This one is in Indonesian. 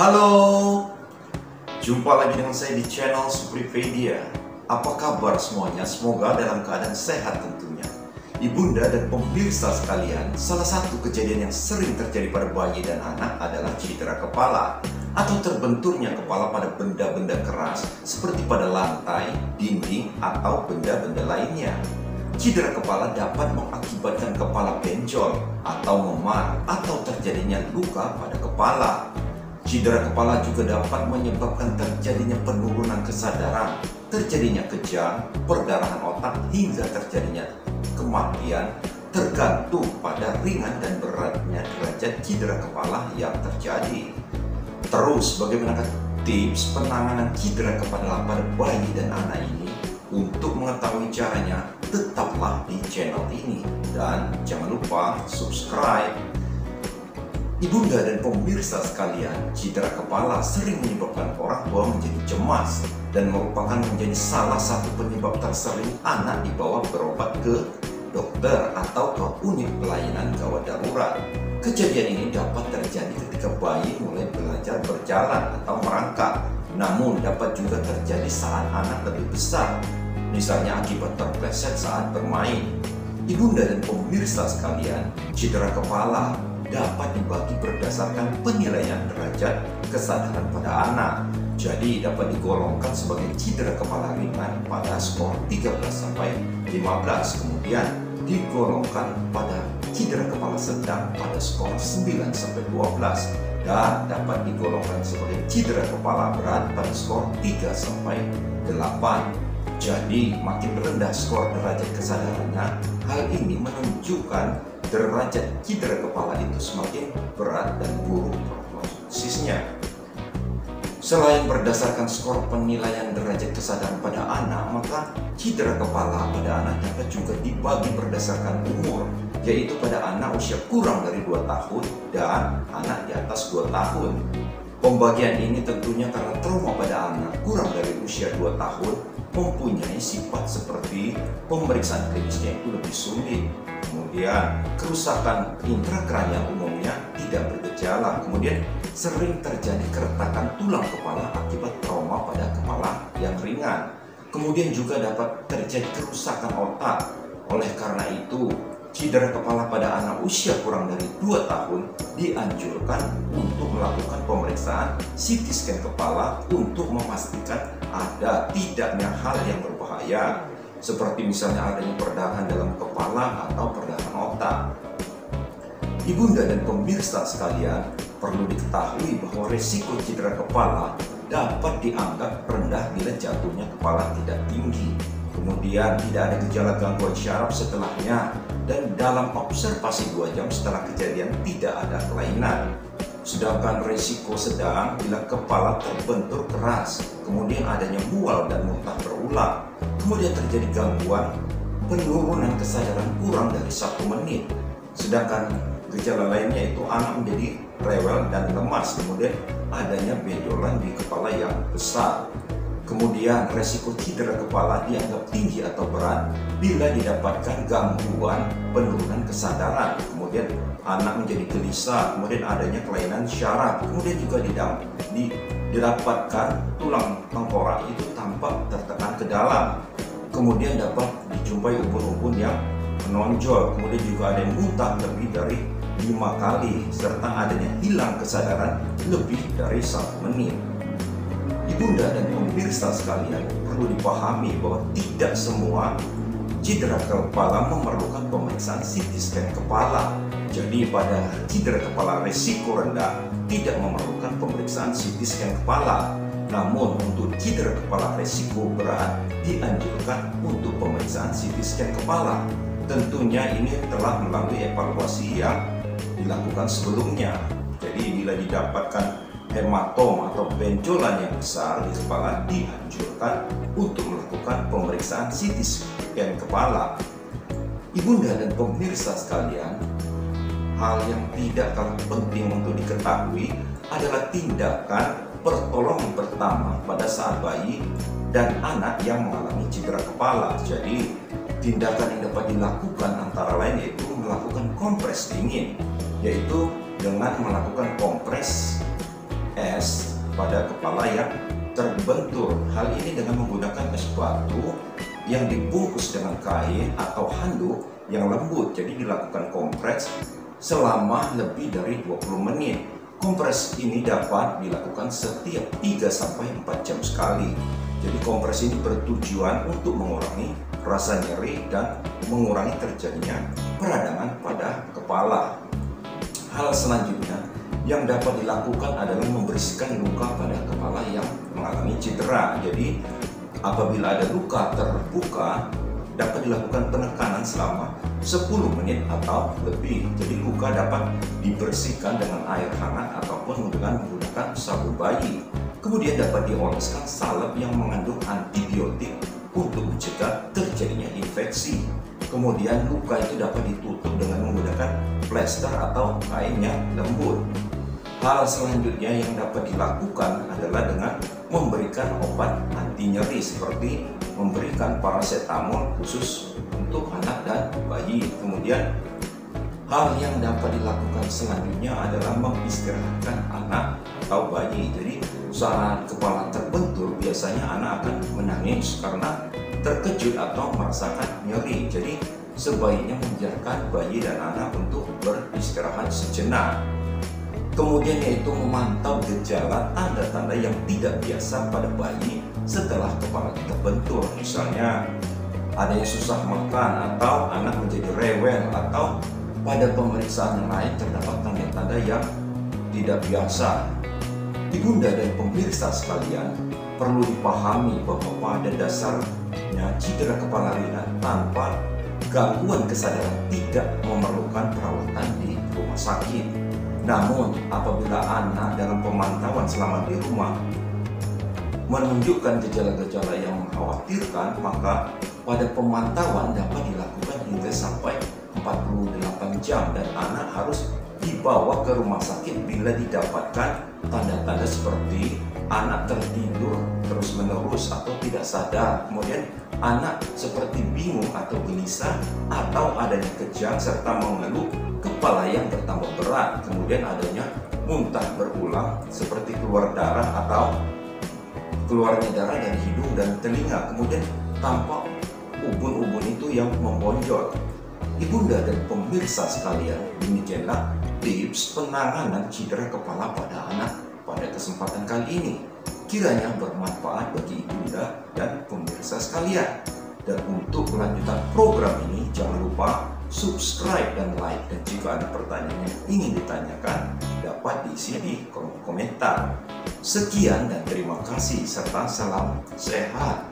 Halo, jumpa lagi dengan saya di channel Supripedia. Apa kabar semuanya? Semoga dalam keadaan sehat tentunya. Ibunda dan pemirsa sekalian, salah satu kejadian yang sering terjadi pada bayi dan anak adalah cedera kepala atau terbenturnya kepala pada benda-benda keras seperti pada lantai, dinding, atau benda-benda lainnya. Cedera kepala dapat mengakibatkan kepala benjol atau memar atau terjadinya luka pada kepala. Cedera kepala juga dapat menyebabkan terjadinya penurunan kesadaran, terjadinya kejang, perdarahan otak, hingga terjadinya kematian, tergantung pada ringan dan beratnya derajat cedera kepala yang terjadi. Terus, bagaimana tips penanganan cedera kepala pada bayi dan anak ini? Untuk mengetahui caranya, tetaplah di channel ini. Dan jangan lupa subscribe. Ibunda dan pemirsa sekalian, cedera kepala sering menyebabkan orang tua menjadi cemas dan merupakan menjadi salah satu penyebab tersering anak dibawa berobat ke dokter atau ke unit pelayanan gawat darurat. Kejadian ini dapat terjadi ketika bayi mulai belajar berjalan atau merangkak, namun dapat juga terjadi saat anak lebih besar, misalnya akibat terpleset saat bermain. Ibunda dan pemirsa sekalian, cedera kepala dapat dibagi berdasarkan penilaian derajat kesadaran pada anak. Jadi dapat digolongkan sebagai cedera kepala ringan pada skor 13 sampai 15, kemudian digolongkan pada cedera kepala sedang pada skor 9 sampai 12, dan dapat digolongkan sebagai cedera kepala berat pada skor 3 sampai 8. Jadi makin rendah skor derajat kesadarannya, hal ini menunjukkan derajat cedera kepala itu semakin berat dan buruk prognosisnya. Selain berdasarkan skor penilaian derajat kesadaran pada anak, maka cedera kepala pada anak dapat juga dibagi berdasarkan umur, yaitu pada anak usia kurang dari 2 tahun dan anak di atas 2 tahun. Pembagian ini tentunya karena trauma pada anak kurang dari usia 2 tahun mempunyai sifat seperti pemeriksaan klinisnya itu lebih sulit. Kemudian kerusakan intrakranial umumnya tidak bergejala. Kemudian sering terjadi keretakan tulang kepala akibat trauma pada kepala yang ringan. Kemudian juga dapat terjadi kerusakan otak. Oleh karena itu, cedera kepala pada anak usia kurang dari 2 tahun dianjurkan untuk melakukan pemeriksaan CT scan kepala untuk memastikan ada tidaknya hal yang berbahaya, seperti misalnya adanya perdarahan dalam kepala atau perdarahan otak. Ibunda dan pemirsa sekalian, perlu diketahui bahwa risiko cedera kepala dapat dianggap rendah bila jatuhnya kepala tidak tinggi, kemudian tidak ada gejala gangguan syaraf setelahnya, dan dalam observasi 2 jam setelah kejadian tidak ada kelainan. Sedangkan risiko sedang bila kepala terbentur keras, kemudian adanya mual dan muntah berulang, kemudian terjadi gangguan penurunan kesadaran kurang dari 1 menit. Sedangkan gejala lainnya itu anak menjadi rewel dan lemas, kemudian adanya benjolan di kepala yang besar. Kemudian resiko cedera kepala dianggap tinggi atau berat bila didapatkan gangguan penurunan kesadaran, kemudian anak menjadi gelisah, kemudian adanya kelainan syaraf, kemudian juga didapatkan tulang tengkorak itu tampak tertekan ke dalam, kemudian dapat dijumpai ubun-ubun yang menonjol, kemudian juga ada yang muntah lebih dari 5 kali, serta adanya hilang kesadaran lebih dari 1 menit. Ibunda dan pemirsa sekalian, perlu dipahami bahwa tidak semua cedera kepala memerlukan pemeriksaan CT scan kepala. Jadi pada cedera kepala risiko rendah tidak memerlukan pemeriksaan CT scan kepala. Namun untuk cedera kepala risiko berat dianjurkan untuk pemeriksaan CT scan kepala. Tentunya ini telah melalui evaluasi yang dilakukan sebelumnya. Jadi bila didapatkan hematom atau benjolan yang besar di kepala, dianjurkan untuk melakukan pemeriksaan CT scan kepala. Ibunda dan pemirsa sekalian, hal yang tidak kalah penting untuk diketahui adalah tindakan pertolongan pertama pada saat bayi dan anak yang mengalami cedera kepala. Jadi tindakan yang dapat dilakukan antara lain yaitu melakukan kompres dingin, yaitu dengan melakukan kompres es pada kepala yang terbentur. Hal ini dengan menggunakan es batu yang dibungkus dengan kain atau handuk yang lembut. Jadi dilakukan kompres selama lebih dari 20 menit. Kompres ini dapat dilakukan setiap 3-4 jam sekali. Jadi kompres ini bertujuan untuk mengurangi rasa nyeri dan mengurangi terjadinya peradangan pada kepala. Hal selanjutnya yang dapat dilakukan adalah membersihkan luka pada kepala yang mengalami cedera. Jadi apabila ada luka terbuka, dapat dilakukan penekanan selama 10 menit atau lebih. Jadi luka dapat dibersihkan dengan air hangat ataupun dengan menggunakan sabun bayi. Kemudian dapat dioleskan salep yang mengandung antibiotik untuk mencegah terjadinya infeksi. Kemudian luka itu dapat ditutup dengan menggunakan plester atau kain yang lembut. Hal selanjutnya yang dapat dilakukan adalah dengan memberikan obat anti nyeri seperti memberikan paracetamol khusus untuk anak dan bayi. Kemudian hal yang dapat dilakukan selanjutnya adalah mengistirahatkan anak atau bayi. Jadi saat kepala terbentur biasanya anak akan menangis karena terkejut atau merasakan nyeri. Jadi sebaiknya membiarkan bayi dan anak untuk beristirahat sejenak. Kemudian yaitu memantau gejala tanda-tanda yang tidak biasa pada bayi setelah kepala terbentur. Misalnya adanya susah makan atau anak menjadi rewel, atau pada pemeriksaan yang lain terdapat tanda-tanda yang tidak biasa. Ibunda dan pemirsa sekalian, perlu dipahami bahwa pada dasarnya cedera kepala ringan tanpa gangguan kesadaran tidak memerlukan perawatan di rumah sakit. Namun apabila anak dalam pemantauan selama di rumah menunjukkan gejala-gejala yang mengkhawatirkan, maka pada pemantauan dapat dilakukan hingga sampai 48 jam dan anak harus dibawa ke rumah sakit bila didapatkan tanda-tanda seperti anak tertidur terus-menerus atau tidak sadar, kemudian anak seperti bingung atau gelisah, atau adanya kejang serta mengeluh kepala yang bertambah berat, kemudian adanya muntah berulang seperti keluar darah atau keluarnya darah dari hidung dan telinga, kemudian tampak ubun-ubun itu yang membonjol. Ibunda dan pemirsa sekalian, demikianlah tips penanganan cedera kepala pada anak pada kesempatan kali ini. Kiranya bermanfaat bagi ibunda dan pemirsa sekalian. Dan untuk kelanjutan program ini, jangan lupa subscribe dan like. Dan jika ada pertanyaan yang ingin ditanyakan, dapat diisi di kolom komentar. Sekian dan terima kasih serta salam sehat.